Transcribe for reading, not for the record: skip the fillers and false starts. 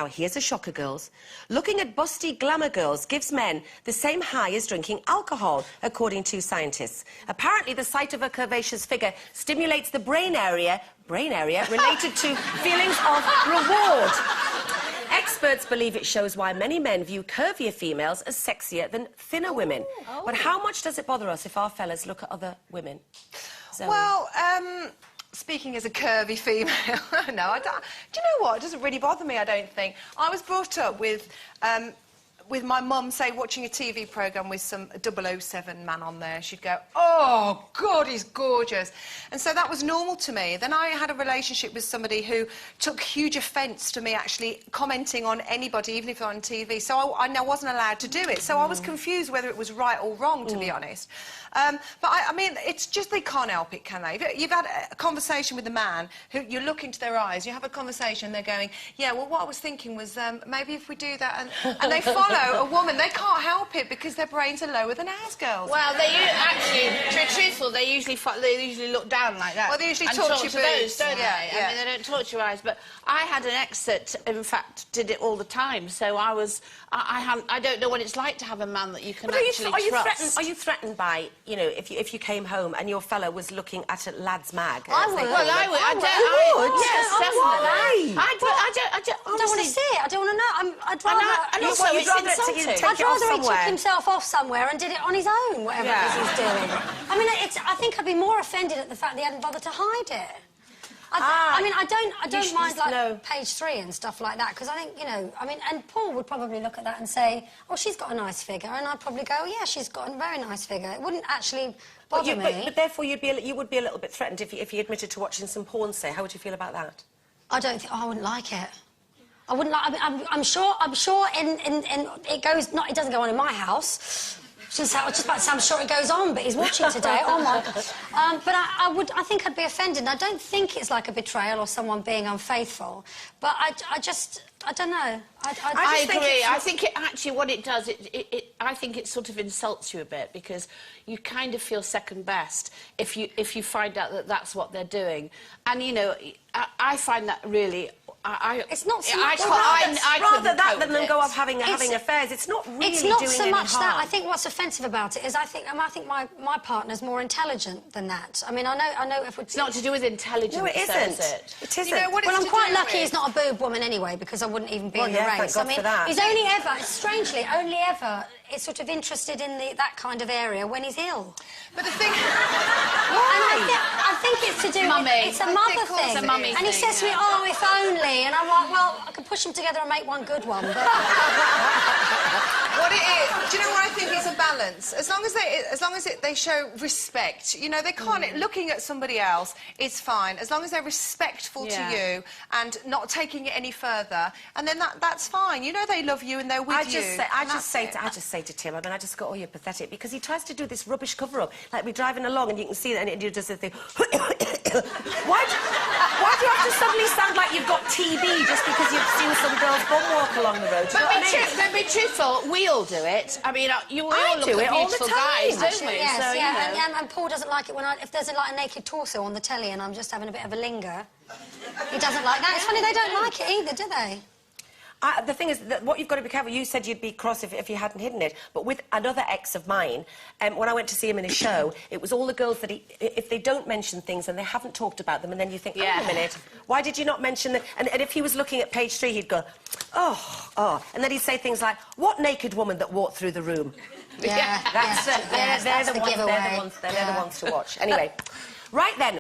Now, here's a shocker, girls. Looking at busty glamour girls gives men the same high as drinking alcohol, according to scientists. Apparently, the sight of a curvaceous figure stimulates the brain area related to feelings of reward. Experts believe it shows why many men view curvier females as sexier than thinner women. Oh. But how much does it bother us if our fellas look at other women? Zoe? Well, speaking as a curvy female, no, I don't. Do you know what? It doesn't really bother me, I don't think. I was brought up with my mum, say, watching a TV programme with some 007 man on there. She'd go, oh, God, he's gorgeous. And so that was normal to me. Then I had a relationship with somebody who took huge offence to me actually commenting on anybody, even if they're on TV. So I wasn't allowed to do it. So I was confused whether it was right or wrong, to be honest. But I mean, it's just they can't help it, can they? You've had a conversation with a man who you look into their eyes, you have a conversation, they're going, yeah, well, what I was thinking was maybe if we do that, and they follow a woman, they can't help it because their brains are lower than ours girls. Well, actually, to be truthful, they usually look down like that. Well, they usually talk to your boobs, don't they? Yeah. I mean, they don't talk to your eyes. But I had an ex that, in fact, did it all the time. So I don't know what it's like to have a man that you can actually trust. Are you threatened by, you know, if you came home and your fella was looking at a lad's mag? I would. Well, I would. Yes, definitely. I don't want to see it. I don't want to know. I'd rather he took himself off somewhere and did it on his own, whatever it is he's doing. I mean, I think I'd be more offended at the fact that he hadn't bothered to hide it. I mean, I don't mind, like, page 3 and stuff like that, because I think, you know, I mean, and Paul would probably look at that and say, oh, she's got a nice figure, and I'd probably go, yeah, she's got a very nice figure. It wouldn't actually bother me. But therefore, you would be a little bit threatened if he admitted to watching some porn, say. How would you feel about that? I wouldn't like it. I wouldn't like... I mean, I'm sure it goes... It doesn't go on in my house. I was just about to say, I'm sure it goes on, but he's watching today. Oh, my God. But I think I'd be offended. I don't think it's like a betrayal or someone being unfaithful. But I don't know. I agree. I think it actually, what it does, I think it sort of insults you a bit, because you kind of feel second best if you find out that that's what they're doing. And, you know, I find that really... It's not so much rather that than them go off having affairs. It's not really It's not doing so any much harm. that. I think what's offensive about it is I think my partner's more intelligent than that. I mean, I know if it's not to do with intelligence. No, it isn't. It isn't. You know, well, I'm quite lucky he's not a boob woman anyway, because I wouldn't even be in the race. Thank God for that. He's only ever, strangely, is sort of interested in that kind of area when he's ill. But the thing... I think it's to do with... It's a mother thing. It's a mummy and he says to me, oh, if only. And I'm like, well, I could push them together and make one good one, but... What it is, do you know what I think is a balance? As long as they show respect, you know, they can't... Looking at somebody else is fine, as long as they're respectful to you and not taking it any further, and then that's fine. You know they love you and they're with you. I just say to Tim, I mean, I just go, oh, you're pathetic, because he tries to do this rubbish cover-up. Like, we're driving along and you can see that, and he does the thing... Why do you have to suddenly sound like you've got TB just because you've seen some girl's bum walk along the road? But be truthful, we all do it. I mean, we all look at beautiful guys, don't we? Yes, so, yeah, and Paul doesn't like it if there's like a naked torso on the telly and I'm just having a bit of a linger. He doesn't like that. It's funny, they don't like it either, do they? The thing is that what you've got to be careful. You said you'd be cross if you hadn't hidden it, but with another ex of mine, when I went to see him in a show, it was all the girls that if they don't mention things and they haven't talked about them, and then you think, wait a minute, why did you not mention that? And if he was looking at page 3, he'd go, oh, and then he'd say things like, what naked woman that walked through the room? Yeah, they're the ones to watch. Anyway, right then.